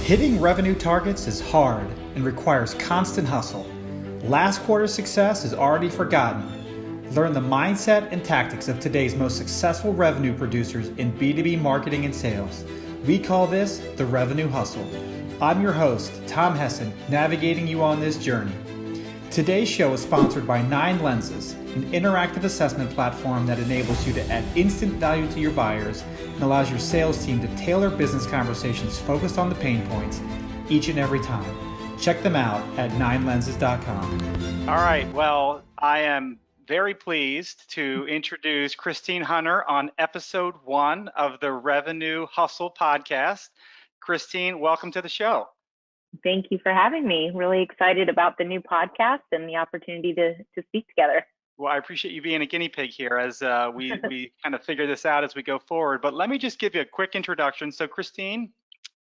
Hitting revenue targets is hard and requires constant hustle. Last quarter's success is already forgotten. Learn the mindset and tactics of today's most successful revenue producers in B2B marketing and sales. We call this the revenue hustle. I'm your host, Tom Hessen, navigating you on this journey. Today's show is sponsored by 9 Lenses, an interactive assessment platform that enables you to add instant value to your buyers and allows your sales team to tailor business conversations focused on the pain points each and every time. Check them out at 9lenses.com. All right, well, I am very pleased to introduce Christine Hunter on episode 1 of the Revenue Hustle podcast. Christine, welcome to the show. Thank you for having me. Really excited about the new podcast and the opportunity to speak together. Well, I appreciate you being a guinea pig here as we kind of figure this out as we go forward. But let me just give you a quick introduction. So Christine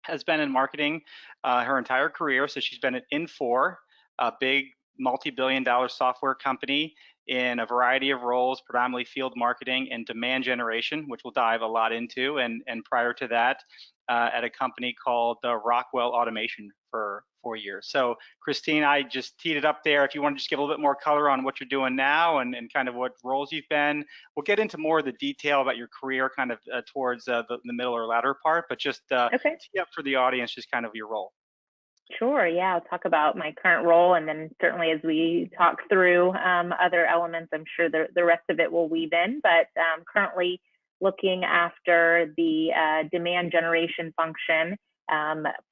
has been in marketing her entire career. So she's been at Infor, a big multi-billion-dollar software company, in a variety of roles, predominantly field marketing and demand generation, which we'll dive a lot into. And prior to that, at a company called Rockwell Automation for 4 years. So Christine, I just teed it up there. If you want to just give a little bit more color on what you're doing now and kind of what roles you've been, we'll get into more of the detail about your career kind of towards the middle or latter part, but just tee up for the audience, just kind of your role. Sure, yeah, I'll talk about my current role, and then certainly as we talk through other elements, I'm sure the rest of it will weave in, but currently looking after the demand generation function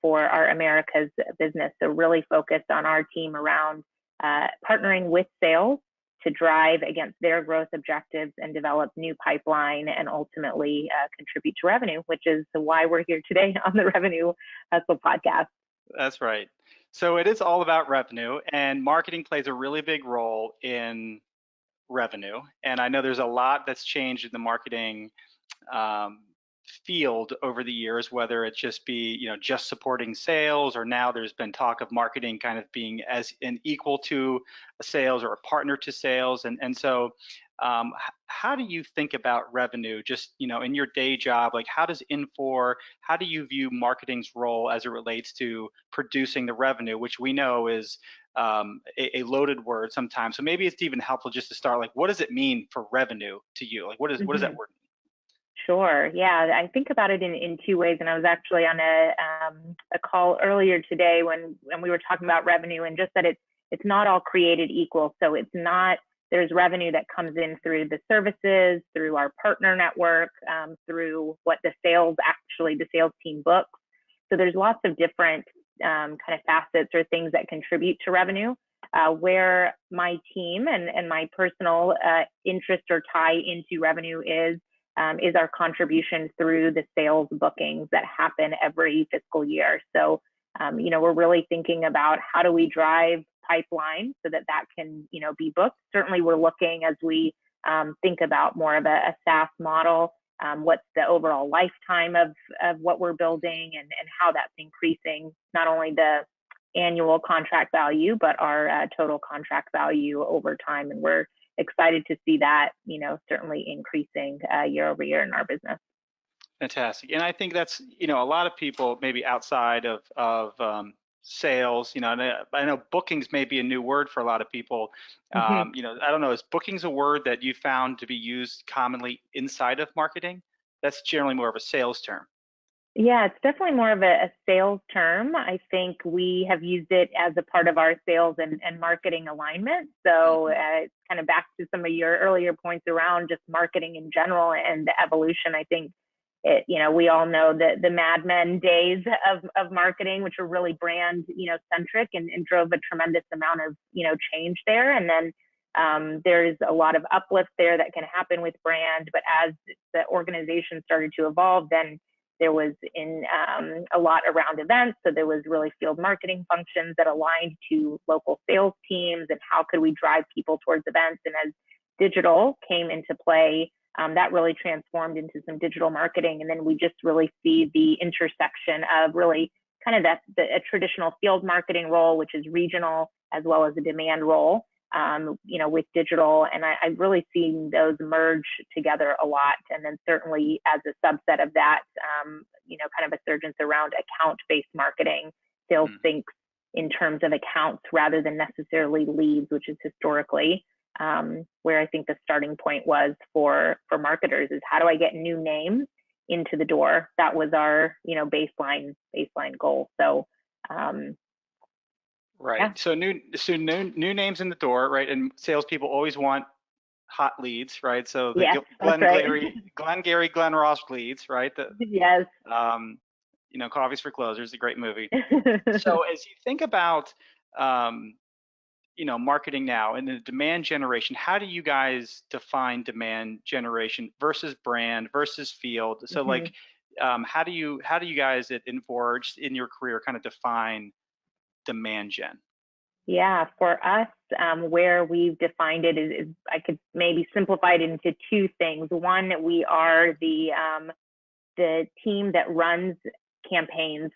for our Americas business. So really focused on our team around partnering with sales to drive against their growth objectives and develop new pipeline and ultimately contribute to revenue, which is why we're here today on the Revenue Hustle podcast. That's right. So it is all about revenue, and marketing plays a really big role in revenue. And I know there's a lot that's changed in the marketing field over the years, whether it just be, just supporting sales, or now there's been talk of marketing kind of being as an equal to a sales or a partner to sales. And so how do you think about revenue just, in your day job? Like, how do you view marketing's role as it relates to producing the revenue, which we know is a loaded word sometimes. So maybe it's even helpful just to start, like, what does it mean for revenue to you? Like, what does that word mean? Sure. Yeah, I think about it in 2 ways. And I was actually on a call earlier today when we were talking about revenue, and just that it's not all created equal. So it's not, there's revenue that comes in through the services, through our partner network, through what the sales team books. So there's lots of different kind of facets or things that contribute to revenue. Where my team and my personal interest or tie into revenue is our contribution through the sales bookings that happen every fiscal year. So, we're really thinking about how do we drive pipeline so that can, be booked. Certainly we're looking as we think about more of a SaaS model, what's the overall lifetime of what we're building and how that's increasing, not only the annual contract value, but our total contract value over time. And we're excited to see that, certainly increasing year over year in our business. Fantastic. And I think that's, a lot of people maybe outside of sales, and I know bookings may be a new word for a lot of people. I don't know, is bookings a word that you found to be used commonly inside of marketing? That's generally more of a sales term. Yeah, it's definitely more of a sales term. I think we have used it as a part of our sales and marketing alignment. So kind of back to some of your earlier points around just marketing in general and the evolution. I think we all know the Mad Men days of marketing, which were really brand centric and drove a tremendous amount of change there. And then there's a lot of uplift there that can happen with brand. But as the organization started to evolve, then there was a lot around events. So there was really field marketing functions that aligned to local sales teams and how could we drive people towards events. And as digital came into play, that really transformed into some digital marketing. And then we just really see the intersection of really kind of a traditional field marketing role, which is regional, as well as a demand role, with digital. And I've really seen those merge together a lot. And then certainly as a subset of that, kind of a surgence around account-based marketing. Sales thinks in terms of accounts rather than necessarily leads, which is historically where I think the starting point was for marketers, is how do I get new names into the door? That was our, baseline goal. So, right. Yeah. So new names in the door, right? And salespeople always want hot leads, right? So the Yes, Glenn Ross leads, right? Yes. Coffees for Closers, a great movie. So as you think about, marketing now and the demand generation, how do you guys define demand generation versus brand versus field? So like, how do you guys at Infor, just in your career, kind of define demand gen? Yeah, for us, where we've defined it is I could maybe simplify it into two things. One, we are the team that runs campaigns.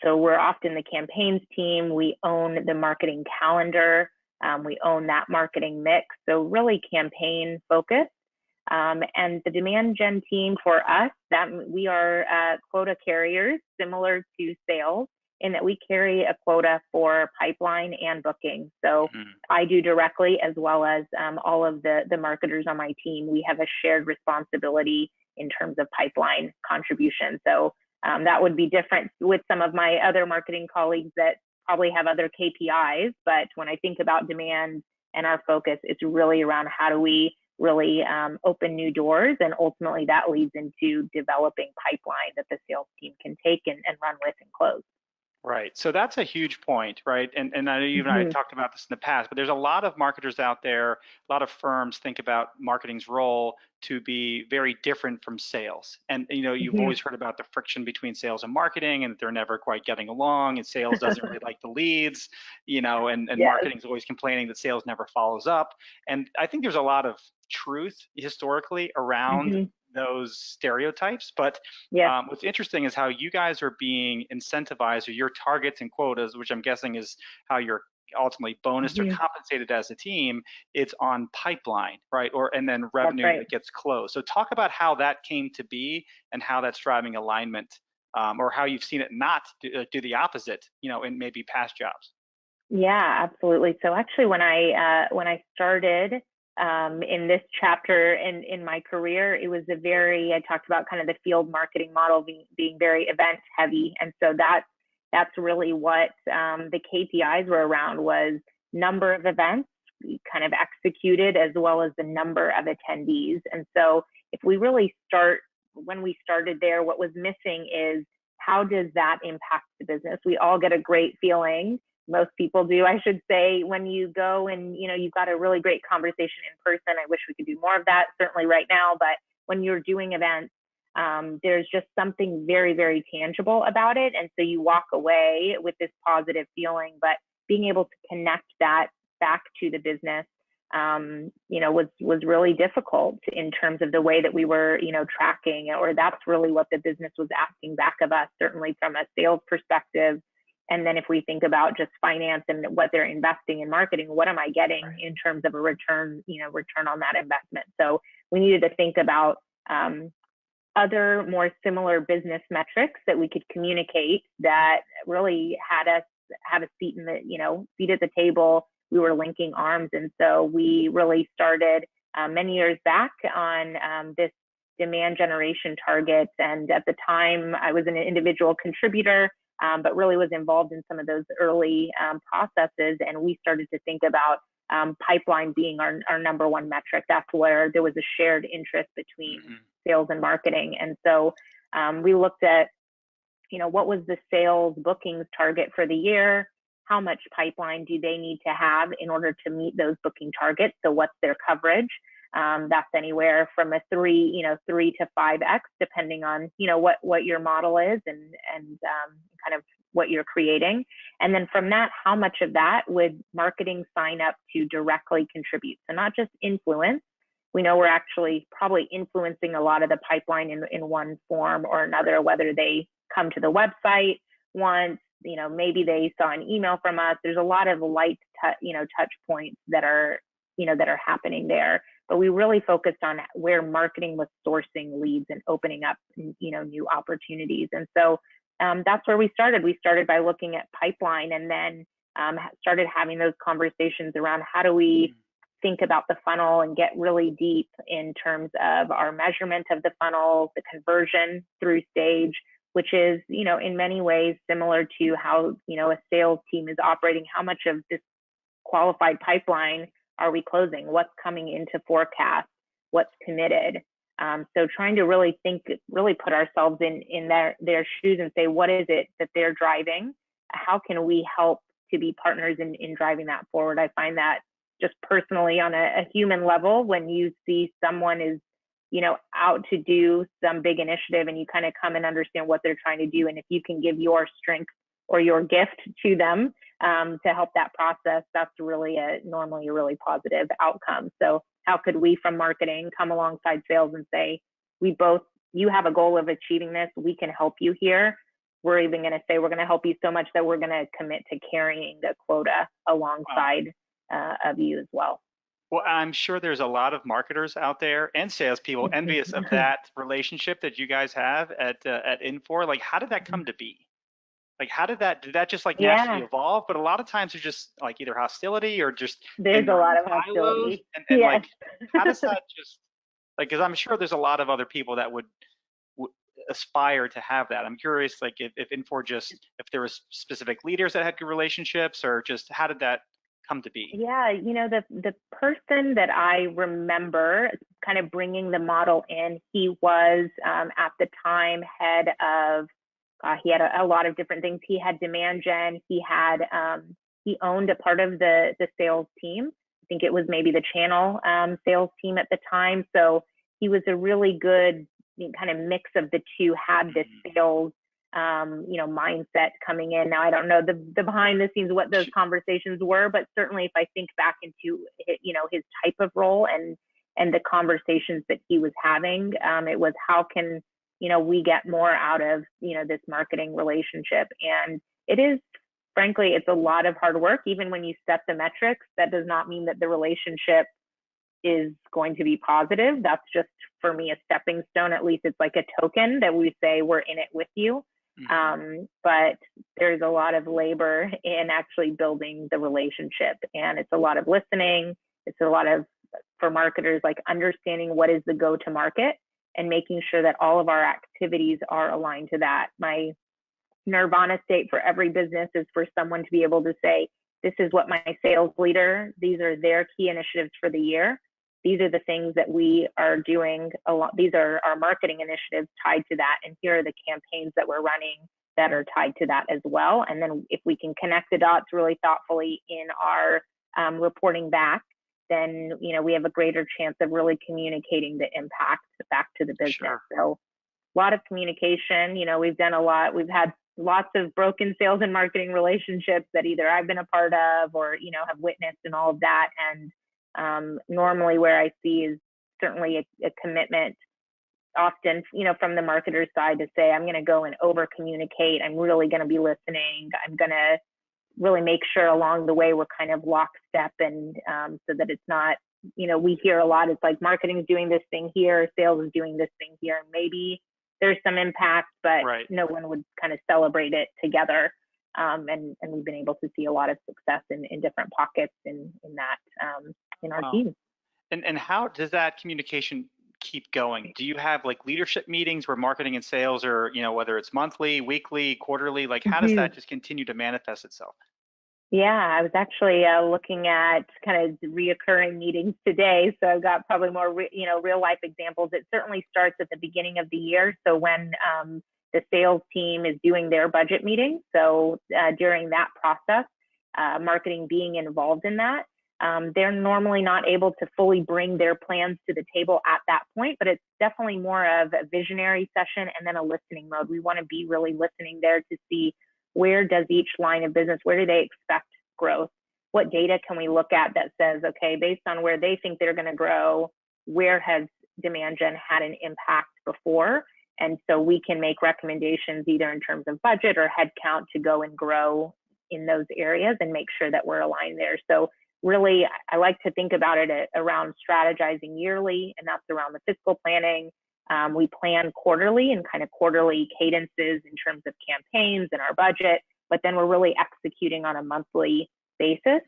So we're often the campaigns team. We own the marketing calendar. We own that marketing mix. So really campaign focused. And the demand gen team for us, that we are quota carriers, similar to sales, in that we carry a quota for pipeline and booking. So I do directly, as well as all of the marketers on my team. We have a shared responsibility in terms of pipeline contribution. So that would be different with some of my other marketing colleagues that probably have other KPIs. But when I think about demand and our focus, it's really around how do we really open new doors, and ultimately that leads into developing pipeline that the sales team can take and run with and close. Right. So that's a huge point, right? And I know you and I talked about this in the past, but there's a lot of marketers out there, a lot of firms think about marketing's role to be very different from sales. And you've always heard about the friction between sales and marketing, and they're never quite getting along, and sales doesn't really like the leads, and yes. Marketing's always complaining that sales never follows up. And I think there's a lot of truth historically around those stereotypes, but what's interesting is how you guys are being incentivized, or your targets and quotas, which I'm guessing is how you're ultimately bonused or compensated as a team. It's on pipeline, right? And then revenue that gets closed. So talk about how that came to be and how that's driving alignment, or how you've seen it not do the opposite, in maybe past jobs. Yeah, absolutely. So actually, when I started in this chapter in my career, it was I talked about kind of the field marketing model being very event heavy. And so that's really what the KPIs were around, was number of events kind of executed, as well as the number of attendees. And so if we really when we started there, what was missing is, how does that impact the business? We all get a great feeling. Most people do, I should say, when you go and, you've got a really great conversation in person. I wish we could do more of that, certainly right now. But when you're doing events, there's just something very, very tangible about it. And so you walk away with this positive feeling, but being able to connect that back to the business, was really difficult in terms of the way that we were, tracking, or that's really what the business was asking back of us, certainly from a sales perspective. And then if we think about just finance and what they're investing in marketing, what am I getting in terms of a return on that investment? So we needed to think about other more similar business metrics that we could communicate that really had us have a seat at the table. We were linking arms. And so we really started many years back on this demand generation target. And at the time, I was an individual contributor, but really was involved in some of those early processes. And we started to think about pipeline being our number one metric. That's where there was a shared interest between sales and marketing. And so we looked at, what was the sales bookings target for the year? How much pipeline do they need to have in order to meet those booking targets? So what's their coverage? That's anywhere from a 3 to 5x, depending on, what your model is and kind of what you're creating. And then from that, how much of that would marketing sign up to directly contribute? So not just influence. We know we're actually probably influencing a lot of the pipeline in one form or another, whether they come to the website once, maybe they saw an email from us. There's a lot of light, touch points that are happening there. But we really focused on where marketing was sourcing leads and opening up, new opportunities. And so that's where we started. We started by looking at pipeline, and then started having those conversations around how do we think about the funnel and get really deep in terms of our measurement of the funnel, the conversion through stage, which is, in many ways similar to how, a sales team is operating. How much of this qualified pipeline are we closing? What's coming into forecast? What's committed? So trying to really put ourselves in their shoes and say, what is it that they're driving? How can we help to be partners in driving that forward? I find that just personally on a human level, when you see someone is, out to do some big initiative, and you kind of come and understand what they're trying to do. And if you can give your strength or your gift to them to help that process, that's really normally a really positive outcome. So how could we from marketing come alongside sales and say, you have a goal of achieving this, we can help you here. We're even going to say, we're going to help you so much that we're going to commit to carrying the quota alongside of you as well. Well, I'm sure there's a lot of marketers out there and salespeople envious of that relationship that you guys have at Infor. Like, how did that come to be? Like, did that just like naturally evolve? But a lot of times there's just like either hostility or just there's a lot of hostility. And like, how does that just like? Because I'm sure there's a lot of other people that would aspire to have that. I'm curious, like if Infor if there was specific leaders that had good relationships, or just how did that come to be? Yeah, the person that I remember kind of bringing the model in, he was at the time head of, he had a lot of different things. He had demand gen. He owned a part of the sales team. I think it was maybe the channel sales team at the time. So he was a really good kind of mix of the two, had this sales mindset coming in. Now, I don't know the behind the scenes, what those conversations were, but certainly if I think back into, his type of role and the conversations that he was having, it was, how can, we get more out of, this marketing relationship? And it is, frankly, it's a lot of hard work. Even when you set the metrics, that does not mean that the relationship is going to be positive. That's just, for me, a stepping stone. At least it's like a token that we say we're in it with you. But there's a lot of labor in actually building the relationship, and it's a lot of listening. It's a lot of, for marketers, like understanding what is the go-to-market and making sure that all of our activities are aligned to that. My nirvana state for every business is for someone to be able to say, this is what my sales leader, these are their key initiatives for the year. These are the things that we are doing a lot. These are our marketing initiatives tied to that. And here are the campaigns that we're running that are tied to that as well. And then if we can connect the dots really thoughtfully in our reporting back, then, we have a greater chance of really communicating the impact back to the business. Sure. So a lot of communication, we've done a lot. We've had lots of broken sales and marketing relationships that either I've been a part of or, have witnessed, and all of that. And normally where I see is certainly a commitment often, from the marketer's side to say, I'm going to go and over communicate. I'm really going to be listening. I'm going to really make sure along the way we're kind of lockstep, and so that it's not, we hear a lot, it's like marketing is doing this thing here, sales is doing this thing here, and maybe there's some impact, but no one would kind of celebrate it together. And we've been able to see a lot of success in different pockets in that in our team. And how does that communication keep going? Do you have like leadership meetings where marketing and sales are, whether it's monthly, weekly, quarterly, like how does that just continue to manifest itself? Yeah, I was actually looking at kind of reoccurring meetings today. So I've got probably more, real life examples. It certainly starts at the beginning of the year. So when the sales team is doing their budget meeting. So during that process, marketing being involved in that, they're normally not able to fully bring their plans to the table at that point, but it's definitely more of a visionary session and then a listening mode. We want to be really listening there to see, where does each line of business, where do they expect growth? What data can we look at that says, okay, based on where they think they're going to grow, where has demand gen had an impact before? And so we can make recommendations either in terms of budget or headcount to go and grow in those areas and make sure that we're aligned there. So really, I like to think about it around strategizing yearly, and that's around the fiscal planning. We plan quarterly and kind of quarterly cadences in terms of campaigns and our budget, but then we're really executing on a monthly basis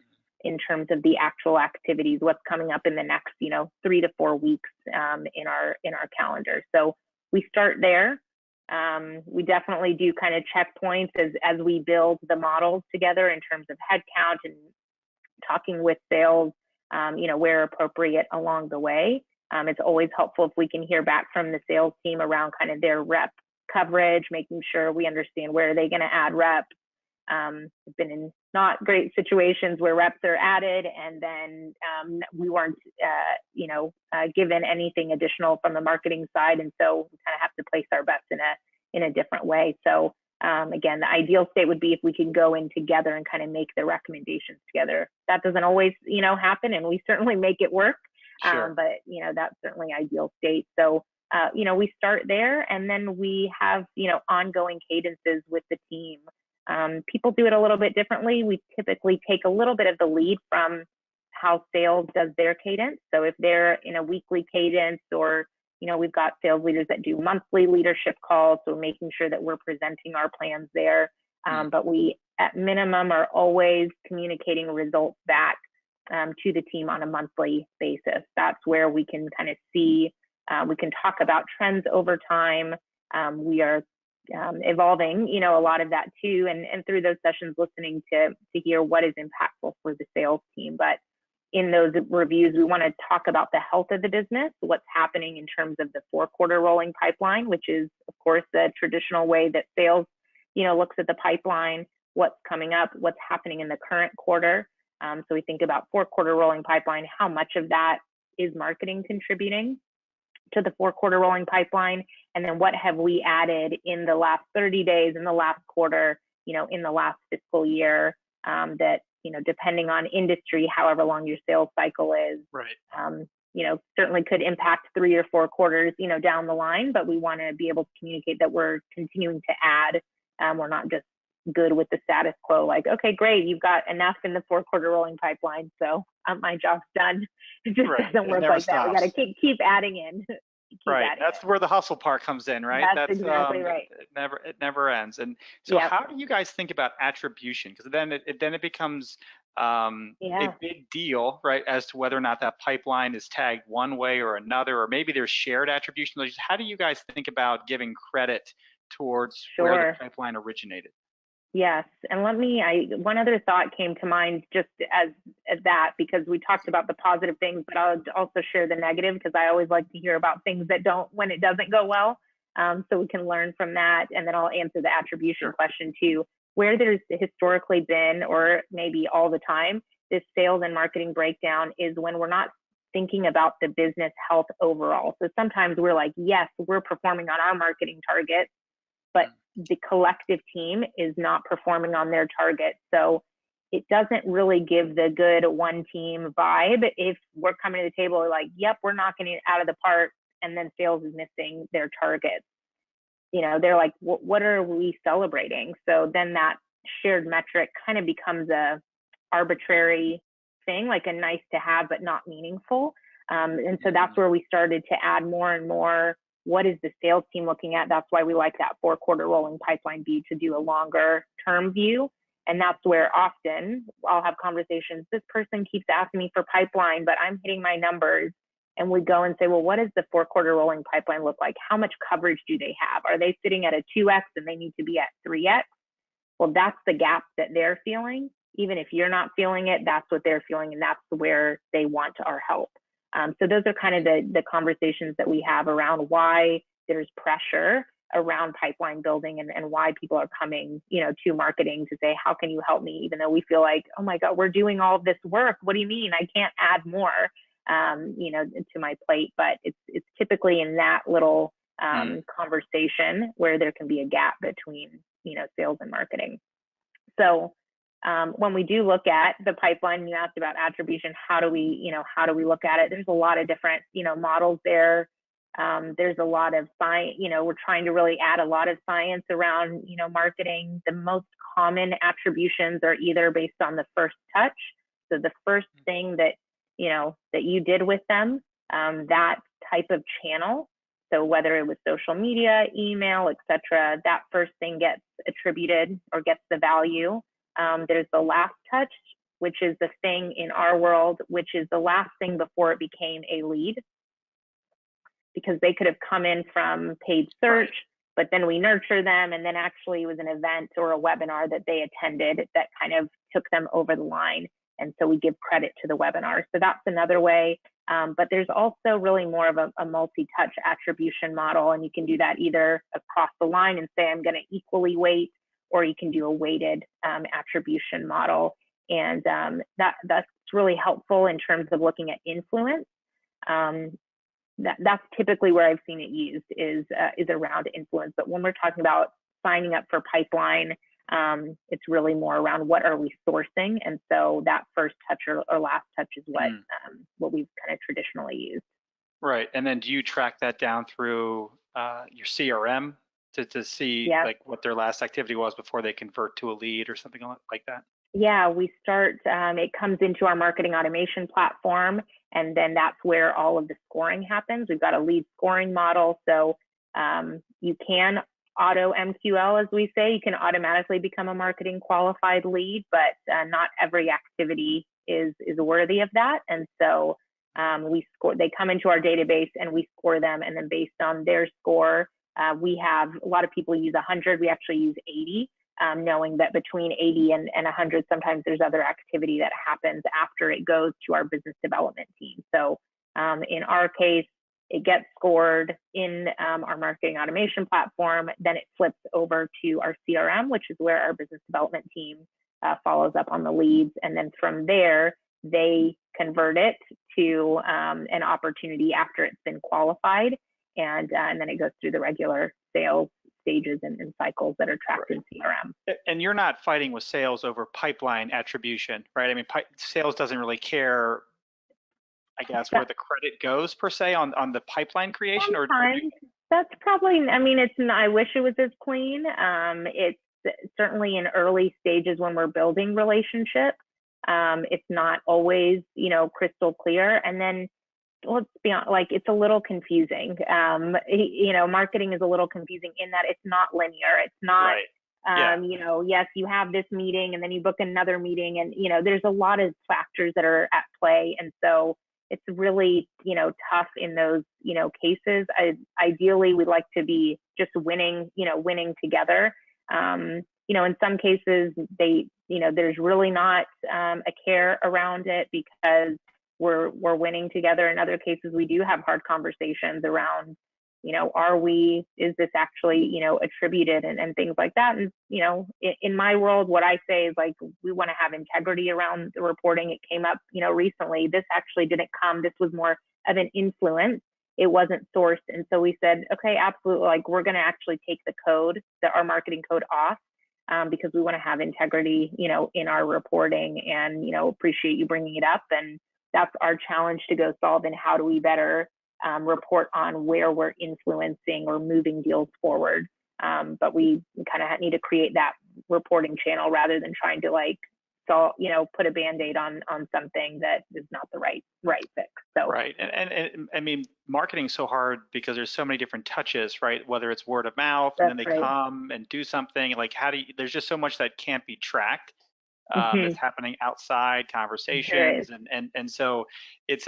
in terms of the actual activities, what's coming up in the next, 3 to 4 weeks in our calendar. So we start there. We definitely do kind of checkpoints as we build the models together in terms of headcount and talking with sales, where appropriate along the way. It's always helpful if we can hear back from the sales team around kind of their rep coverage, making sure we understand where are they going to add reps. I've been in not great situations where reps are added and then we weren't, given anything additional from the marketing side, and so we kind of have to place our bets in a different way. So again, the ideal state would be if we can go in together and kind of make the recommendations together. That doesn't always, happen, and we certainly make it work. Sure. But that's certainly ideal state. So we start there, and then we have ongoing cadences with the team. People do it a little bit differently. We typically take a little bit of the lead from how sales does their cadence. So if they're in a weekly cadence, or we've got sales leaders that do monthly leadership calls, so making sure that we're presenting our plans there. But we, at minimum, are always communicating results back to the team on a monthly basis. That's where we can kind of see, we can talk about trends over time. We are evolving, a lot of that too, and through those sessions, listening to hear what is impactful for the sales team. But in those reviews, we want to talk about the health of the business, what's happening in terms of the 4-quarter rolling pipeline, which is, of course, the traditional way that sales, looks at the pipeline, what's coming up, what's happening in the current quarter. So we think about 4-quarter rolling pipeline, how much of that is marketing contributing to the 4-quarter rolling pipeline, and then what have we added in the last 30 days, in the last quarter, in the last fiscal year, that, depending on industry, however long your sales cycle is, right. Certainly could impact 3 or 4 quarters, down the line, but we want to be able to communicate that we're continuing to add. We're not just good with the status quo, like, okay, great, you've got enough in the 4-quarter rolling pipeline, so my job's done. It just doesn't work like that. We got to keep adding in. Right. That's where the hustle part comes in, right? That's exactly right. It never ends. And so how do you guys think about attribution? Because then it becomes a big deal, right, as to whether or not that pipeline is tagged one way or another, or maybe there's shared attribution. How do you guys think about giving credit towards where the pipeline originated? Yes, and one other thought came to mind just as that, because we talked about the positive things, but I'll also share the negative, because I always like to hear about things that when it doesn't go well, so we can learn from that, and then I'll answer the attribution question too. Where there's historically been, or maybe all the time, this sales and marketing breakdown is when we're not thinking about the business health overall. So sometimes we're like, yes, we're performing on our marketing targets, but the collective team is not performing on their target. So it doesn't really give the good one team vibe if we're coming to the table like, yep, we're knocking it out of the park, and then sales is missing their targets. They're like, what are we celebrating? So then that shared metric kind of becomes a arbitrary thing, like a nice to have, but not meaningful. And so that's where we started to add more and more. What is the sales team looking at? That's why we like that 4-quarter rolling pipeline view, to do a longer term view. And that's where often I'll have conversations. This person keeps asking me for pipeline, but I'm hitting my numbers. And we go and say, well, what does the 4-quarter rolling pipeline look like? How much coverage do they have? Are they sitting at a 2x and they need to be at 3x? Well, that's the gap that they're feeling. Even if you're not feeling it, that's what they're feeling. And that's where they want our help. So those are kind of the conversations that we have around why there's pressure around pipeline building, and why people are coming, to marketing to say, how can you help me? Even though we feel like, oh my God, we're doing all of this work. What do you mean? I can't add more, to my plate. But it's typically in that little conversation where there can be a gap between, sales and marketing. So when we do look at the pipeline, you asked about attribution, how do we look at it? There's a lot of different, models there. There's a lot of science, we're trying to really add a lot of science around, marketing. The most common attributions are either based on the first touch. So the first thing that, that you did with them, that type of channel. So whether it was social media, email, etc., that first thing gets attributed or gets the value. There's the last touch, which is the thing in our world, which is the last thing before it became a lead, because they could have come in from paid search, but then we nurture them, and then actually it was an event or a webinar that they attended that kind of took them over the line. And so we give credit to the webinar. So that's another way. But there's also really more of a multi-touch attribution model, and you can do that either across the line and say, I'm going to equally weight, or you can do a weighted attribution model. And that's really helpful in terms of looking at influence. That's typically where I've seen it used is around influence. But when we're talking about signing up for pipeline, it's really more around what are we sourcing. And so that first touch or last touch is what we've kind of traditionally used. Right. And then do you track that down through your CRM to see like what their last activity was before they convert to a lead or something like that? Yeah, we start, it comes into our marketing automation platform, and then that's where all of the scoring happens. We've got a lead scoring model. So you can auto MQL, as we say, you can automatically become a marketing qualified lead, but not every activity is worthy of that. And so they come into our database and we score them. And then based on their score, we have a lot of people use 100. We actually use 80. Knowing that between 80 and 100, sometimes there's other activity that happens after it goes to our business development team. So in our case, it gets scored in our marketing automation platform, then it flips over to our CRM, which is where our business development team follows up on the leads. And then from there, they convert it to an opportunity after it's been qualified. And then it goes through the regular sales stages and cycles that are tracked in CRM. And you're not fighting with sales over pipeline attribution, right? I mean, sales doesn't really care, I guess, where the credit goes per se on the pipeline creation. Sometimes. That's probably, I mean, I wish it was as clean. It's certainly in early stages when we're building relationships. It's not always, crystal clear. And then let's be honest, like it's a little confusing. Marketing is a little confusing in that it's not linear. It's not, yes, you have this meeting and then you book another meeting, and, there's a lot of factors that are at play. And so it's really, tough in those, cases. Ideally, we'd like to be just winning together. In some cases, there's really not a care around it because we're winning together. In other cases, we do have hard conversations around, is this actually, attributed and things like that. And, in my world, what I say is like, we want to have integrity around the reporting. It came up, recently, this actually didn't come. This was more of an influence. It wasn't sourced. And so we said, okay, absolutely. Like we're going to actually take our marketing code off because we want to have integrity, in our reporting, and, appreciate you bringing it up. And that's our challenge to go solve. And how do we better report on where we're influencing or moving deals forward? But we kind of need to create that reporting channel rather than trying to put a Band-Aid on something that is not the right fix. So right, and I mean, marketing is so hard because there's so many different touches, right? Whether it's word of mouth, and then they come and do something. Like there's just so much that can't be tracked. That's happening outside conversations, and so it's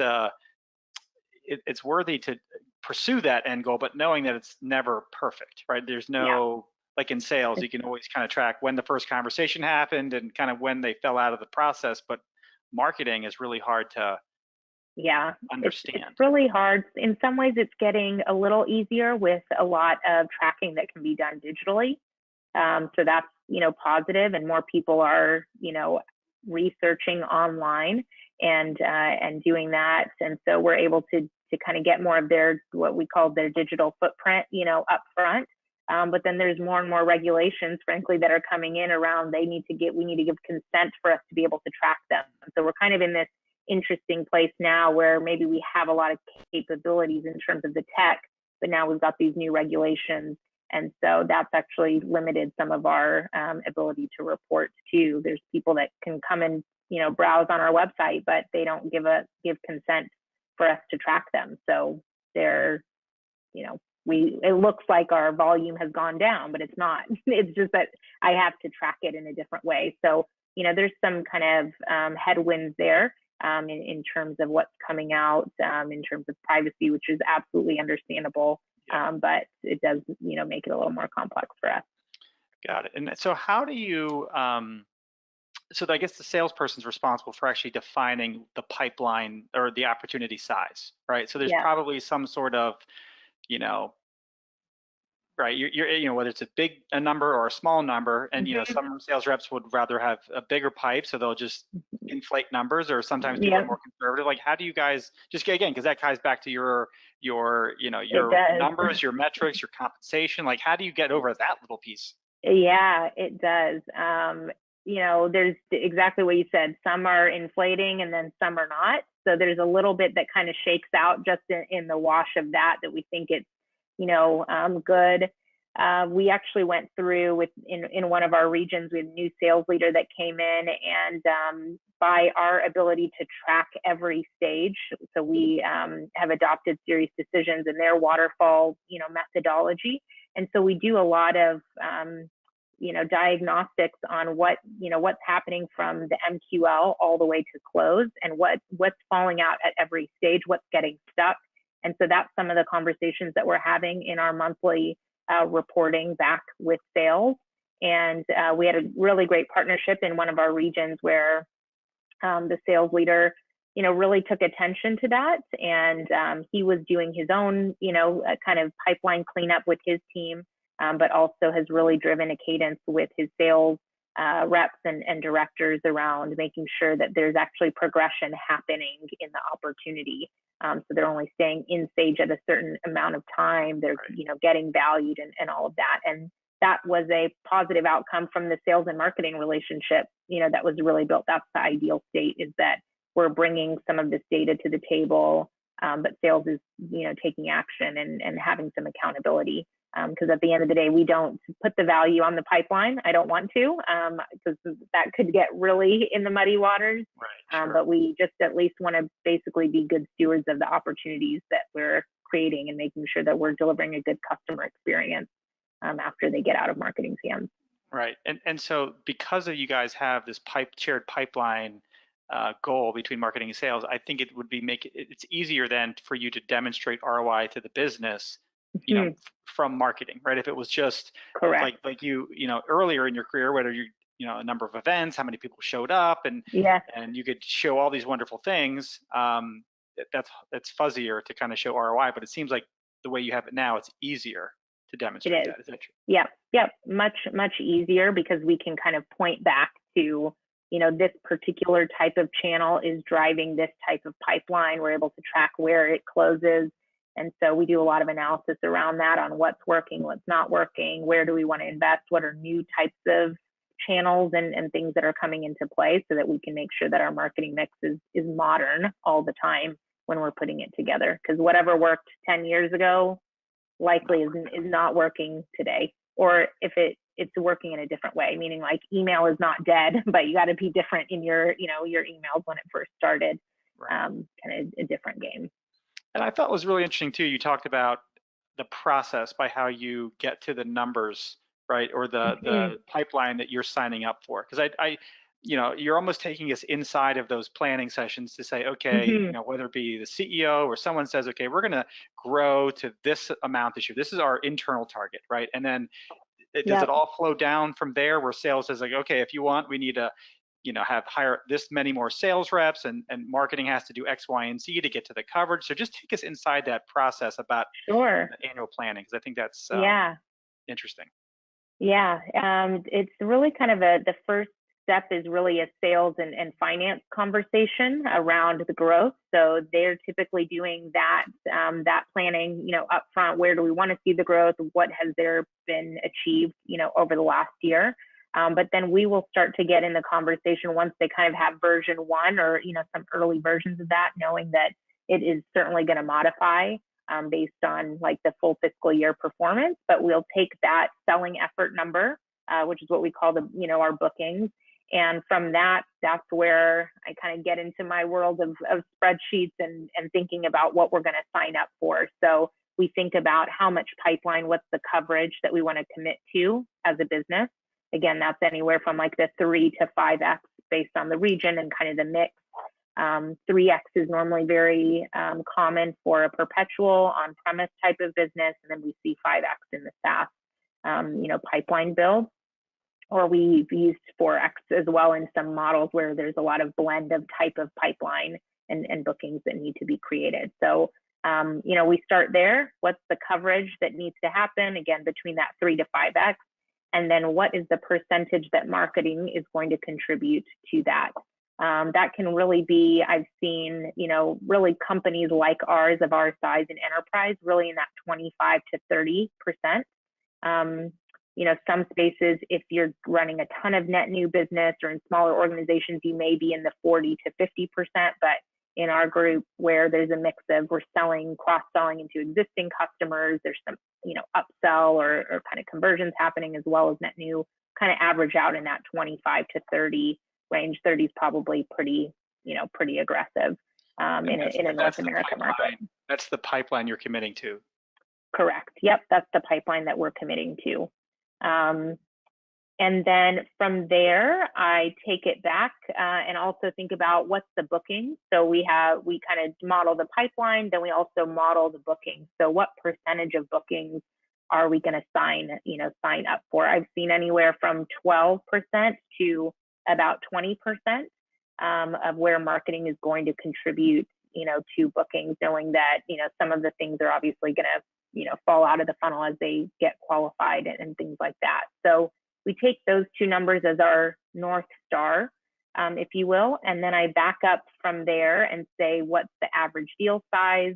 worthy to pursue that end goal, but knowing that it's never perfect, right? There's no like in sales, you can always kind of track when the first conversation happened and kind of when they fell out of the process, but marketing is really hard to understand. It's really hard. In some ways, it's getting a little easier with a lot of tracking that can be done digitally. So that's, positive, and more people are, researching online and doing that. And so we're able to kind of get more of what we call their digital footprint, up front. But then there's more and more regulations, frankly, that are coming in around we need to give consent for us to be able to track them. So we're kind of in this interesting place now where maybe we have a lot of capabilities in terms of the tech, but now we've got these new regulations. And so that's actually limited some of our ability to report too. There's people that can come and, browse on our website, but they don't give consent for us to track them. So they're, it looks like our volume has gone down, but it's not. It's just that I have to track it in a different way. So, there's some kind of headwinds there in terms of what's coming out, in terms of privacy, which is absolutely understandable. But it does, make it a little more complex for us. Got it. And so how do you, so I guess the salesperson's responsible for actually defining the pipeline or the opportunity size, right? So there's probably some sort of, right, you're whether it's a number or a small number, and some sales reps would rather have a bigger pipe, so they'll just inflate numbers, or sometimes people are more conservative. Like, how do you guys just again, because that ties back to your numbers, your metrics, your compensation. Like, how do you get over that little piece? Yeah, it does. There's exactly what you said. Some are inflating and then some are not. So there's a little bit that kind of shakes out just in the wash of that we think it's, good. We actually went through in one of our regions, we had a new sales leader that came in, and by our ability to track every stage, so we have adopted Series Decisions and their waterfall, methodology. And so we do a lot of, diagnostics on what's happening from the MQL all the way to close, and what's falling out at every stage, what's getting stuck. And so that's some of the conversations that we're having in our monthly reporting back with sales. And we had a really great partnership in one of our regions where the sales leader, really took attention to that. And he was doing his own, kind of pipeline cleanup with his team, but also has really driven a cadence with his sales reps and directors around making sure that there's actually progression happening in the opportunity. So they're only staying in stage at a certain amount of time. They're, getting valued and all of that. And that was a positive outcome from the sales and marketing relationship, that was really built. That's the ideal state, is that we're bringing some of this data to the table, but sales is, taking action and having some accountability. Because at the end of the day, we don't put the value on the pipeline. I don't want to, because that could get really in the muddy waters. Right, sure. But we just at least want to basically be good stewards of the opportunities that we're creating and making sure that we're delivering a good customer experience after they get out of marketing's hands. Right. And so because of you guys have this shared pipeline goal between marketing and sales, I think it would it's easier then for you to demonstrate ROI to the business, from marketing, right? If it was just correct, like you earlier in your career, whether a number of events, how many people showed up, and you could show all these wonderful things. That's fuzzier to kind of show ROI, but it seems like the way you have it now, it's easier to demonstrate that. Is that true? Yep. Much easier, because we can kind of point back to, this particular type of channel is driving this type of pipeline. We're able to track where it closes. And so we do a lot of analysis around that, on what's working, what's not working, where do we want to invest, what are new types of channels and things that are coming into play, so that we can make sure that our marketing mix is modern all the time when we're putting it together. Because whatever worked 10 years ago likely is not working today, or if it's working in a different way, meaning like email is not dead, but you got to be different in your emails when it first started, kind of a different game. And I thought it was really interesting too, you talked about the process by how you get to the numbers, right? Or the pipeline that you're signing up for. Because you're almost taking us inside of those planning sessions to say, okay, whether it be the CEO or someone says, okay, we're going to grow to this amount this year. This is our internal target, right? And then does it all flow down from there, where sales is like, okay, if you want, we need to hire this many more sales reps, and marketing has to do X, Y, and Z to get to the coverage. So just take us inside that process about the annual planning, because I think that's interesting. Yeah, it's really kind of the first step is really a sales and finance conversation around the growth. So they're typically doing that planning, up front. Where do we want to see the growth? What has there been achieved, over the last year? But then we will start to get in the conversation once they kind of have version 1, or some early versions of that, knowing that it is certainly going to modify based on like the full fiscal year performance, but we'll take that selling effort number, which is what we call the, our bookings. And from that, that's where I kind of get into my world of spreadsheets and thinking about what we're going to sign up for. So we think about how much pipeline, what's the coverage that we want to commit to as a business. Again, that's anywhere from like the 3 to 5x based on the region and kind of the mix. 3x is normally very common for a perpetual on-premise type of business, and then we see 5x in the SaaS, pipeline build. Or we've used 4x as well in some models where there's a lot of blend of type of pipeline and bookings that need to be created. So, we start there. What's the coverage that needs to happen? Again, between that 3 to 5x. And then what is the percentage that marketing is going to contribute to that? That can really be, I've seen, really companies like ours of our size in enterprise, really in that 25 to 30%. Some spaces, if you're running a ton of net new business, or in smaller organizations, you may be in the 40 to 50%. But in our group, where there's a mix of we're selling, cross-selling into existing customers, there's some, upsell or kind of conversions happening, as well as net new, kind of average out in that 25 to 30 range. 30 is probably pretty aggressive in a North America market. That's the pipeline you're committing to. Correct. Yep, that's the pipeline that we're committing to. And then from there, I take it back and also think about what's the booking. So we kind of model the pipeline, then we also model the booking. So what percentage of bookings are we going to sign up for? I've seen anywhere from 12% to about 20% of where marketing is going to contribute, to bookings, knowing that, some of the things are obviously going to, fall out of the funnel as they get qualified and things like that. So we take those two numbers as our North Star, if you will, and then I back up from there and say, what's the average deal size?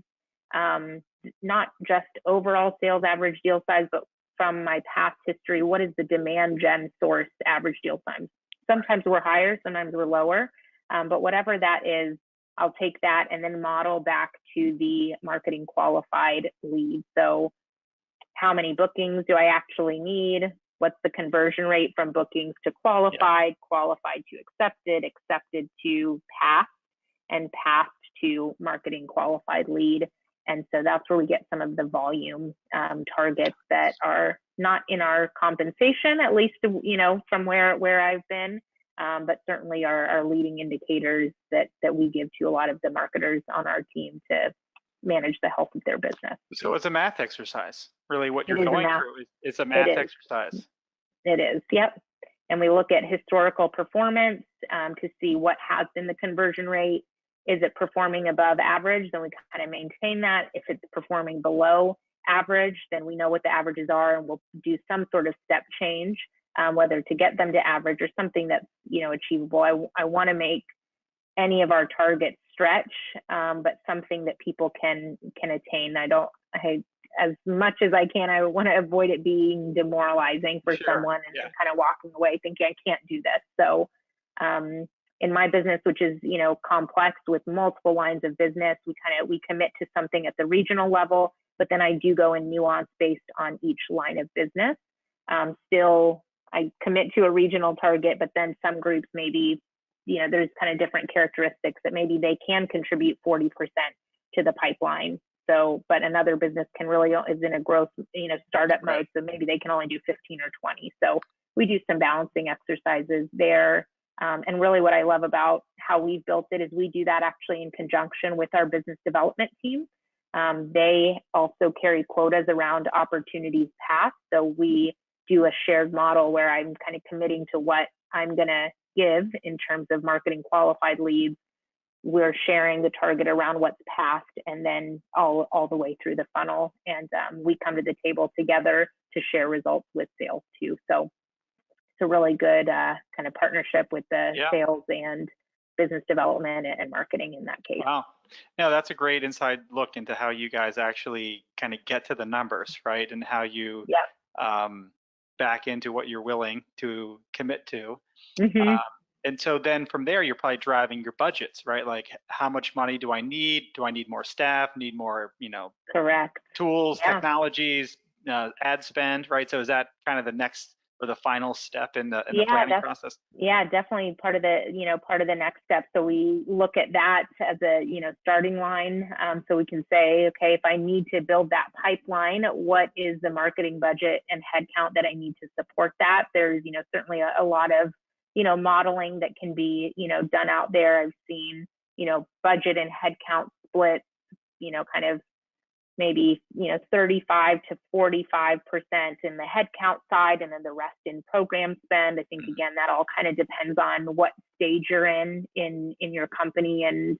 Not just overall sales average deal size, but from my past history, what is the demand gen source average deal size? Sometimes we're higher, sometimes we're lower, but whatever that is, I'll take that and then model back to the marketing qualified lead. So how many bookings do I actually need? What's the conversion rate from bookings to qualified, qualified to accepted, accepted to passed, and passed to marketing qualified lead? And so that's where we get some of the volume targets that are not in our compensation, at least, from where I've been, but certainly are leading indicators that we give to a lot of the marketers on our team to manage the health of their business. So it's a math exercise. Really what you're going through is a math exercise. It is, yep. And we look at historical performance to see what has been the conversion rate. Is it performing above average? Then we kind of maintain that. If it's performing below average, then we know what the averages are, and we'll do some sort of step change, whether to get them to average or something that's achievable. I want to make any of our targets stretch, but something that people can attain. As much as I can, I want to avoid it being demoralizing for someone and kind of walking away thinking I can't do this. So in my business, which is, complex with multiple lines of business, we commit to something at the regional level, but then I do go in nuance based on each line of business. Still, I commit to a regional target, but then some groups maybe, there's kind of different characteristics that maybe they can contribute 40% to the pipeline. So, but another business is in a growth, startup mode. So maybe they can only do 15 or 20. So we do some balancing exercises there. And really what I love about how we've built it is we do that actually in conjunction with our business development team. They also carry quotas around opportunities passed. So we do a shared model where I'm kind of committing to what I'm going to give in terms of marketing qualified leads. We're sharing the target around what's passed, and then all the way through the funnel. And we come to the table together to share results with sales too. So it's a really good kind of partnership with the sales and business development and marketing in that case. Wow. No, that's a great inside look into how you guys actually kind of get to the numbers, right? And how you back into what you're willing to commit to. Mm-hmm. And so then from there, you're probably driving your budgets, right? Like how much money do I need? Do I need more staff? Need more, Correct. tools, Yeah. technologies, ad spend, right? So is that kind of the next or the final step in the Yeah, planning process? yeah, definitely part of the next step. So we look at that as a, starting line. So we can say, okay, if I need to build that pipeline, what is the marketing budget and headcount that I need to support that? There's, certainly a lot of, modeling that can be, done out there. I've seen, budget and headcount splits, kind of maybe 35 to 45% in the headcount side, and then the rest in program spend. I think again that all kind of depends on what stage you're in your company and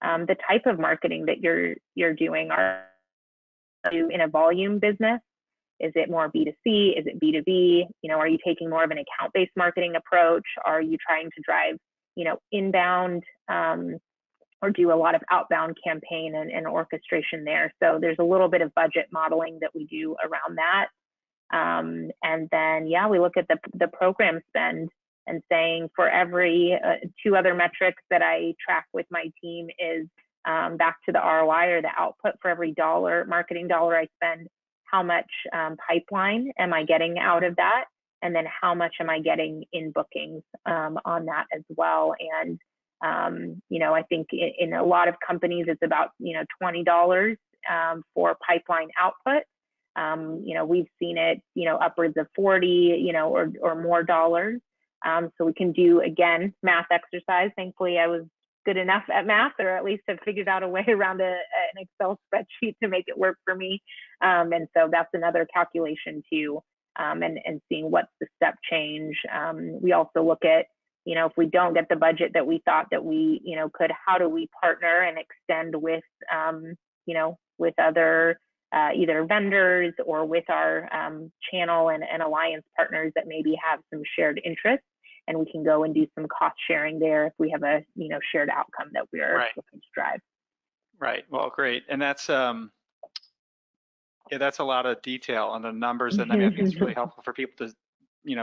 the type of marketing that you're doing. Are you in a volume business? Is it more B2C? Is it B2B? Are you taking more of an account-based marketing approach? Are you trying to drive inbound? Or do a lot of outbound campaign and orchestration there. So there's a little bit of budget modeling that we do around that. And then, we look at the program spend and saying for every two other metrics that I track with my team is back to the ROI or the output. For every marketing dollar I spend, how much pipeline am I getting out of that? And then how much am I getting in bookings on that as well? And I think in a lot of companies, it's about, $20 for pipeline output. We've seen it, upwards of 40, or more dollars. So we can do, again, math exercise. Thankfully, I was good enough at math, or at least have figured out a way around an Excel spreadsheet to make it work for me. And so that's another calculation too, and seeing what's the step change. We also look at, if we don't get the budget that we thought that we, could, how do we partner and extend with, with other either vendors or with our channel and alliance partners that maybe have some shared interests, and we can go and do some cost sharing there if we have a, shared outcome that we are looking to drive. Right. Well, great. And that's that's a lot of detail on the numbers, and I think it's really helpful for people to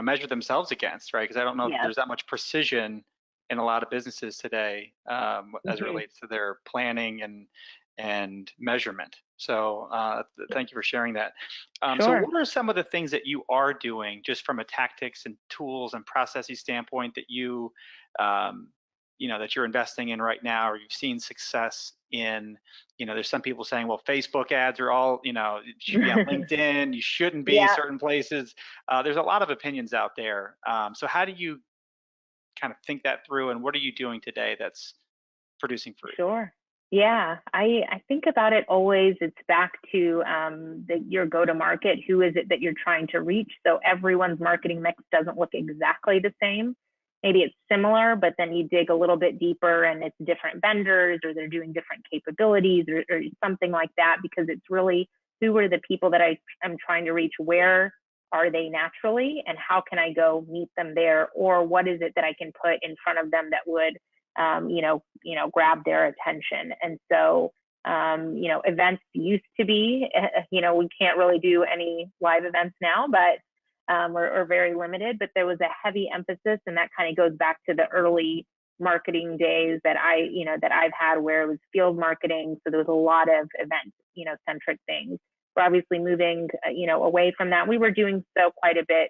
measure themselves against, right? Because I don't know if there's that much precision in a lot of businesses today as it relates to their planning and measurement. So thank you for sharing that. Sure. So what are some of the things that you are doing just from a tactics and tools and processes standpoint that you that you're investing in right now, or you've seen success in? There's some people saying, well, Facebook ads are all, you should be on LinkedIn, you shouldn't be certain places. There's a lot of opinions out there. So how do you kind of think that through, and what are you doing today that's producing fruit? Sure. Yeah, I think about it always. It's back to your go-to-market. Who is it that you're trying to reach? So everyone's marketing mix doesn't look exactly the same. Maybe it's similar, but then you dig a little bit deeper and it's different vendors, or they're doing different capabilities, or something like that, because it's really, who are the people that I'm trying to reach? Where are they naturally, and how can I go meet them there? Or what is it that I can put in front of them that would, grab their attention? And so, events used to be, we can't really do any live events now, but or very limited, but there was a heavy emphasis, and that kind of goes back to the early marketing days that I've had, where it was field marketing. So there was a lot of event, centric things. We're obviously moving, away from that. We were doing so quite a bit,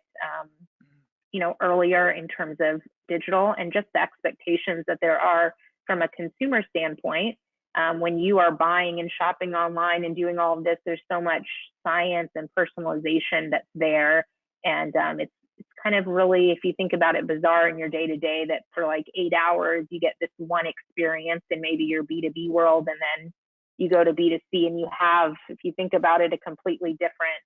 earlier in terms of digital, and just the expectations that there are from a consumer standpoint. When you are buying and shopping online and doing all of this, there's so much science and personalization that's there. And it's kind of really, if you think about it, bizarre in your day-to-day that for like 8 hours, you get this one experience in maybe your B2B world, and then you go to B2C and you have, if you think about it, a completely different,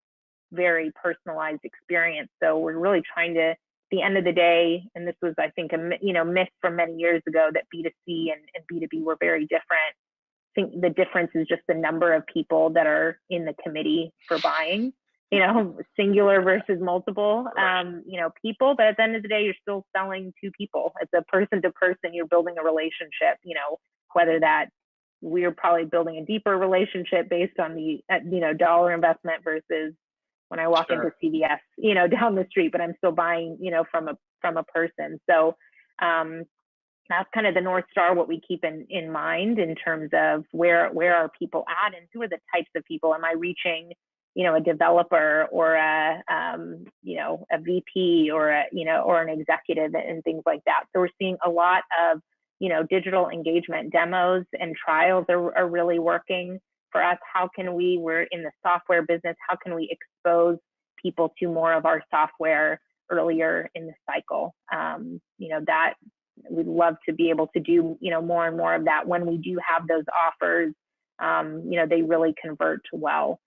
very personalized experience. So we're really trying to, at the end of the day, and this was, I think, a myth from many years ago, that B2C and B2B were very different. I think the difference is just the number of people that are in the committee for buying. Singular versus multiple, people. But at the end of the day, you're still selling to people. It's a person to person. You're building a relationship, whether that we're probably building a deeper relationship based on the, dollar investment versus when I walk into CVS, down the street, but I'm still buying, from a person. So That's kind of the North Star, what we keep in mind in terms of where are people at and who are the types of people. Am I reaching, a developer or a VP or or an executive and things like that. So we're seeing a lot of, digital engagement demos and trials are really working for us. How can we're in the software business, how can we expose people to more of our software earlier in the cycle? That we'd love to be able to do, more and more of that when we do have those offers. They really convert well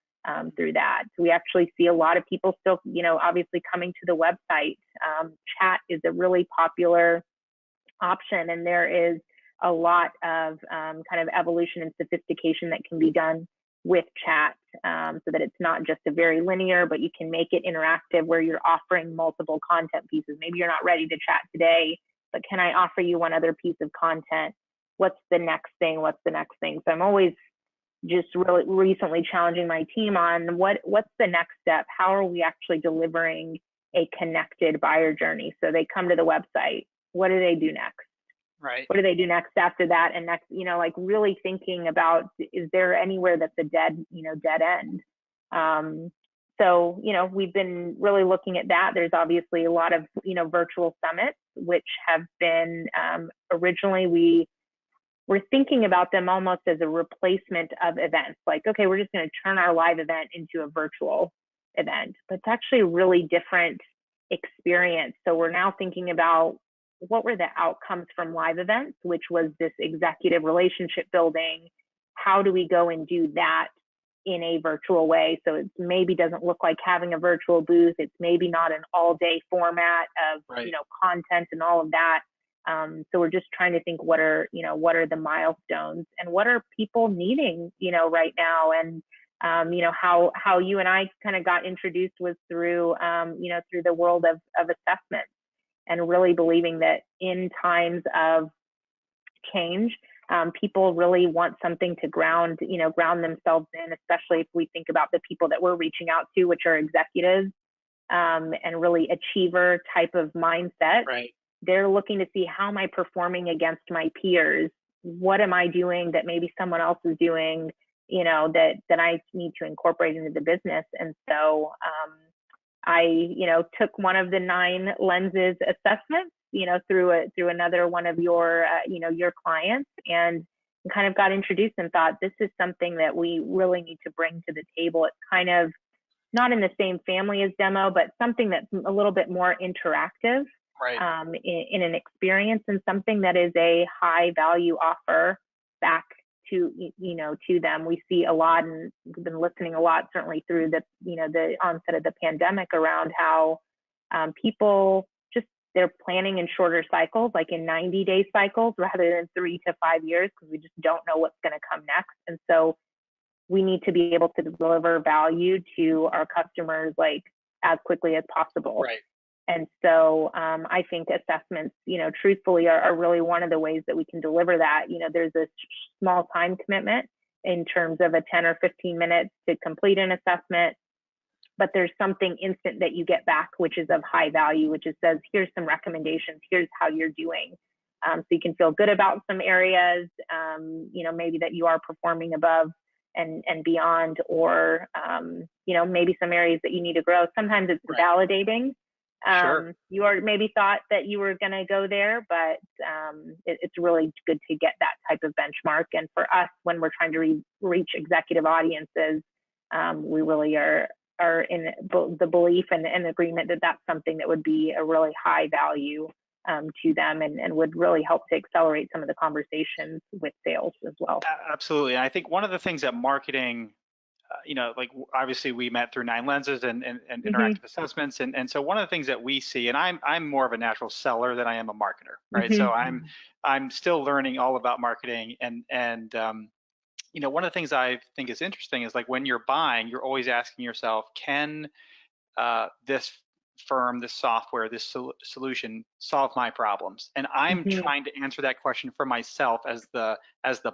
through that. So we actually see a lot of people still, obviously coming to the website. Chat is a really popular option, and there is a lot of kind of evolution and sophistication that can be done with chat, so that it's not just a very linear, but you can make it interactive where you're offering multiple content pieces. Maybe you're not ready to chat today, but can I offer you one other piece of content? What's the next thing? What's the next thing? So I'm always just really recently challenging my team on what's the next step? How are we actually delivering a connected buyer journey? So they come to the website. What do they do next? Right. What do they do next after that? And next, like really thinking about, is there anywhere that's a dead end? So, we've been really looking at that. There's obviously a lot of, virtual summits, which have been, originally we were thinking about them almost as a replacement of events. Like, okay, we're just going to turn our live event into a virtual event, but it's actually a really different experience. So we're now thinking about what were the outcomes from live events, which was this executive relationship building. How do we go and do that in a virtual way? So it maybe doesn't look like having a virtual booth. It's maybe not an all-day format of, right. Content and all of that. So we're just trying to think what are the milestones and what are people needing, right now. And, how you and I kind of got introduced was through, through the world of assessment, and really believing that in times of change, people really want something to ground themselves in, especially if we think about the people that we're reaching out to, which are executives, and really achiever type of mindset. Right. They're looking to see, how am I performing against my peers? What am I doing that maybe someone else is doing, that I need to incorporate into the business? And so I, took one of the 9 lenses assessments, through another one of your, your clients, and kind of got introduced and thought, this is something that we really need to bring to the table. It's kind of not in the same family as demo, but something that's a little bit more interactive. Right. In an experience, and something that is a high value offer back to to them. We see a lot, and we've been listening a lot, certainly through the the onset of the pandemic, around how people just, they're planning in shorter cycles, like in 90-day cycles rather than 3 to 5 years, because we just don't know what's going to come next. And so we need to be able to deliver value to our customers like as quickly as possible. Right. And so I think assessments, truthfully are really one of the ways that we can deliver that. There's a small time commitment in terms of a 10 or 15 minutes to complete an assessment, but there's something instant that you get back, which is of high value, which is says, here's some recommendations, here's how you're doing. So you can feel good about some areas, maybe that you are performing above and beyond, or, maybe some areas that you need to grow. Sometimes it's right. validating. Sure. You are maybe thought that you were going to go there, but it's really good to get that type of benchmark. And for us, when we're trying to reach executive audiences, we really are in the belief and agreement that that's something that would be a really high value to them, and would really help to accelerate some of the conversations with sales as well. Absolutely. And I think one of the things that marketing, like obviously we met through 9 lenses and interactive assessments. And so one of the things that we see, and I'm more of a natural seller than I am a marketer, right? So I'm still learning all about marketing. And one of the things I think is interesting is, like, when you're buying, you're always asking yourself, can this firm, this software, this solution solve my problems? And I'm trying to answer that question for myself as the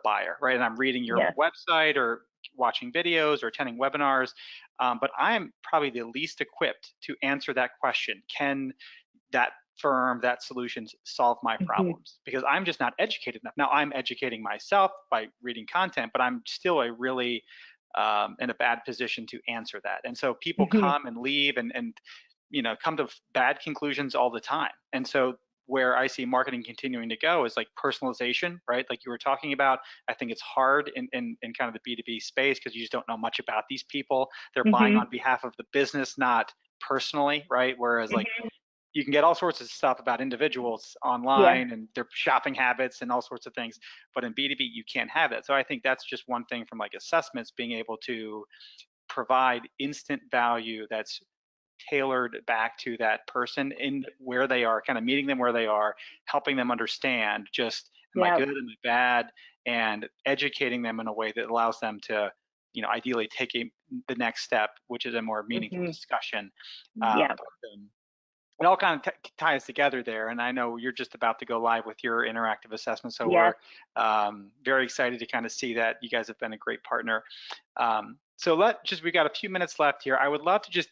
buyer, right? And I'm reading your website or watching videos or attending webinars, but I'm probably the least equipped to answer that question. Can that firm, that solutions solve my problems, because I'm just not educated enough. Now I'm educating myself by reading content, but I'm still a really in a bad position to answer that. And so people come and leave and come to bad conclusions all the time. And so where I see marketing continuing to go is like personalization, right? Like you were talking about. I think it's hard in kind of the B2B space because you just don't know much about these people. They're buying on behalf of the business, not personally, right? Whereas like you can get all sorts of stuff about individuals online and their shopping habits and all sorts of things, but in B2B you can't have that. So I think that's just one thing from like assessments, being able to provide instant value that's tailored back to that person in where they are, kind of meeting them where they are, helping them understand just, am I good, am I bad, and educating them in a way that allows them to, ideally take the next step, which is a more meaningful discussion. It all kind of ties together there, and I know you're just about to go live with your interactive assessment, so we're very excited to kind of see that. You guys have been a great partner. So we got a few minutes left here. I would love to just,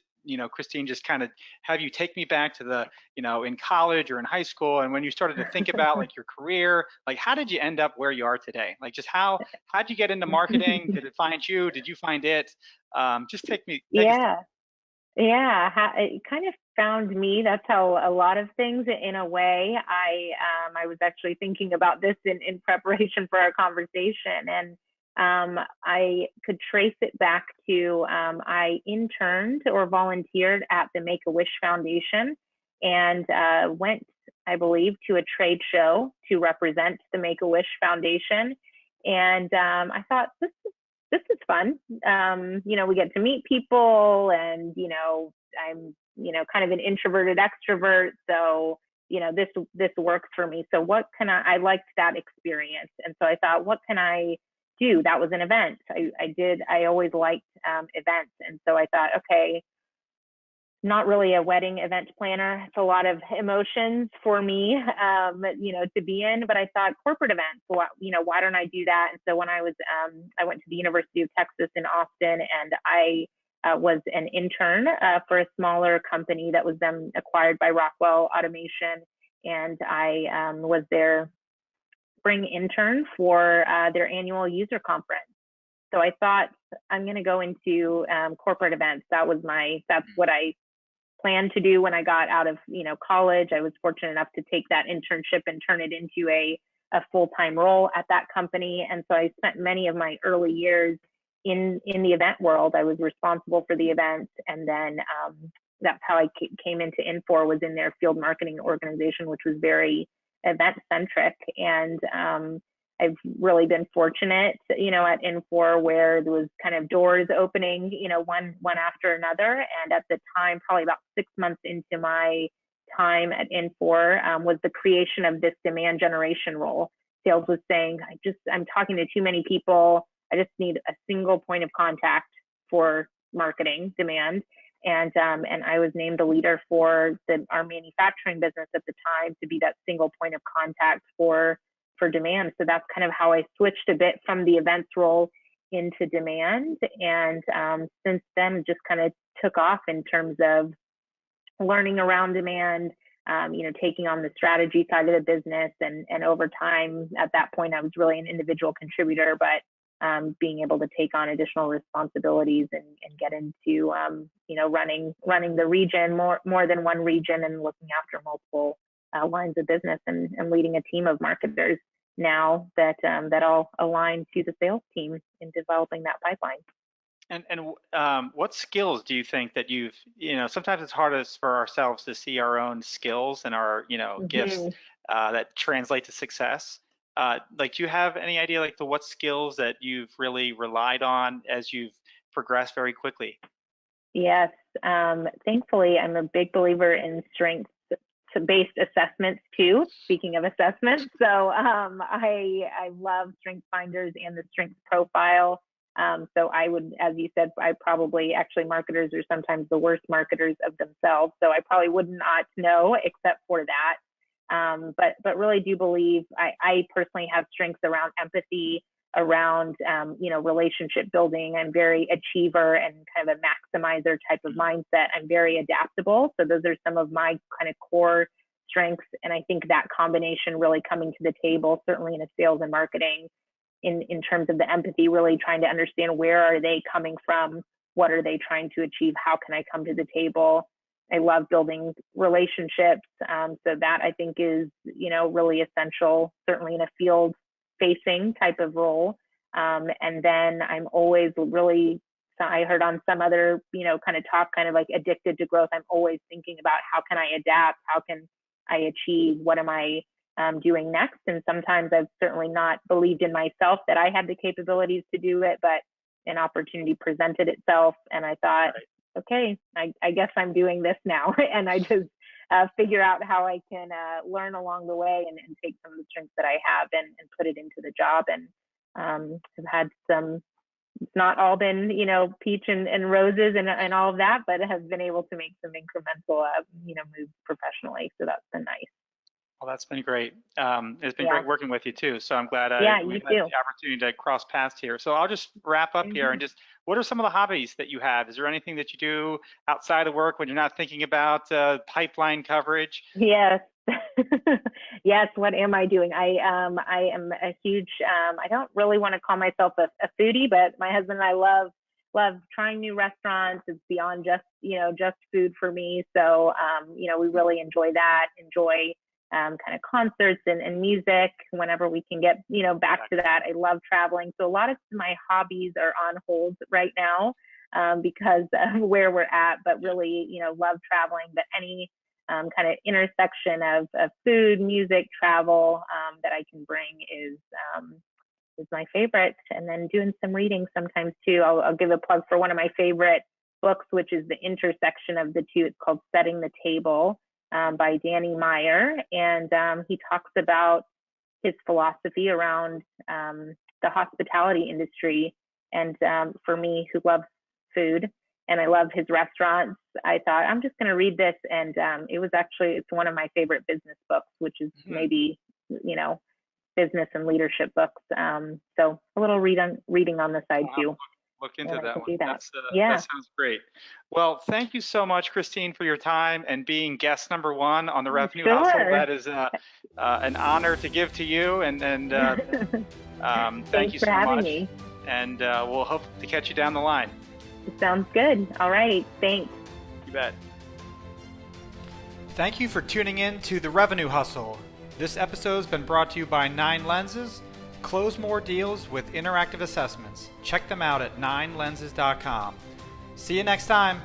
Christine, just kind of have you take me back to the, in college or in high school, and when you started to think about like your career, like how did you end up where you are today? Like just how'd you get into marketing? Did it find you? Did you find it? Just take us through. It kind of found me. That's how a lot of things, in a way. I was actually thinking about this in preparation for our conversation, and I could trace it back to I interned or volunteered at the Make-A-Wish Foundation, and went, I believe, to a trade show to represent the Make-A-Wish Foundation, and I thought, this is fun. We get to meet people, and I'm kind of an introverted extrovert, so this works for me. So what can I liked that experience, and so I thought, what can I do? That was an event. I always liked events, and so I thought, okay, not really a wedding event planner. It's a lot of emotions for me, to be in, but I thought corporate events, why don't I do that? And so when I went to the University of Texas in Austin, and I was an intern for a smaller company that was then acquired by Rockwell Automation. And I was their spring intern for their annual user conference. So I thought, I'm going to go into corporate events. That's what I planned to do when I got out of college. I was fortunate enough to take that internship and turn it into a full-time role at that company. And so I spent many of my early years in the event world. I was responsible for the events, and then that's how I came into Infor, was in their field marketing organization, which was very event-centric. And I've really been fortunate, at Infor, where there was kind of doors opening, one after another. And at the time, probably about 6 months into my time at Infor, was the creation of this demand generation role. Sales was saying, I'm talking to too many people. I just need a single point of contact for marketing demand. And I was named the leader for our manufacturing business at the time, to be that single point of contact for demand. So that's kind of how I switched a bit from the events role into demand. And since then, just kind of took off in terms of learning around demand, taking on the strategy side of the business. And over time, at that point, I was really an individual contributor, but being able to take on additional responsibilities and get into, running the region, more than one region, and looking after multiple lines of business, and leading a team of marketers now that all align to the sales team in developing that pipeline. And what skills do you think that you've, sometimes it's hardest for ourselves to see our own skills and our, gifts that translate to success. Do you have any idea what skills that you've really relied on as you've progressed very quickly? Yes, thankfully, I'm a big believer in strengths-based assessments too. Speaking of assessments, so I love Strengths Finders and the Strengths Profile. So I would, as you said, marketers are sometimes the worst marketers of themselves. So I probably would not know except for that. But really do believe I personally have strengths around empathy, around relationship building. I'm very achiever and kind of a maximizer type of mindset. I'm very adaptable. So those are some of my kind of core strengths. And I think that combination really coming to the table, certainly in a sales and marketing, in terms of the empathy, really trying to understand where are they coming from, what are they trying to achieve, how can I come to the table. I love building relationships. So that I think is, really essential, certainly in a field facing type of role. And then I'm always really, I heard on some other, kind of talk, kind of like addicted to growth. I'm always thinking about how can I adapt? How can I achieve? What am I doing next? And sometimes I've certainly not believed in myself that I had the capabilities to do it, but an opportunity presented itself. And I thought, okay, I guess I'm doing this now. And I just figure out how I can learn along the way and take some of the strengths that I have and put it into the job. And have had some, it's not all been, peach and roses and all of that, but have been able to make some incremental, moves professionally. So that's been nice. Well, that's been great. It's been great working with you too. So I'm glad we had the opportunity to cross paths here. So I'll just wrap up here and just, what are some of the hobbies that you have? Is there anything that you do outside of work when you're not thinking about pipeline coverage? Yes. Yes. What am I doing? I am a huge, I don't really want to call myself a foodie, but my husband and I love trying new restaurants. It's beyond just, just food for me. So, we really enjoy that, enjoy kind of concerts and music whenever we can get, back to that. I love traveling. So a lot of my hobbies are on hold right now because of where we're at, but really, love traveling. But any kind of intersection of food, music, travel that I can bring is my favorite. And then doing some reading sometimes too. I'll give a plug for one of my favorite books, which is the intersection of the two. It's called Setting the Table. By Danny Meyer, and he talks about his philosophy around the hospitality industry. And for me, who loves food and I love his restaurants, I thought I'm just going to read this. And it's one of my favorite business books, which is maybe business and leadership books. So a little reading on the side too. Look into that one. That Sounds great. Well, thank you so much, Christine, for your time and being guest number 1 on the Revenue Hustle. That is an honor to give to you. And thank you so much. Me. And we'll hope to catch you down the line. Sounds good. All right. Thanks. You bet. Thank you for tuning in to the Revenue Hustle. This episode has been brought to you by 9 Lenses. Close more deals with interactive assessments. Check them out at 9lenses.com. See you next time.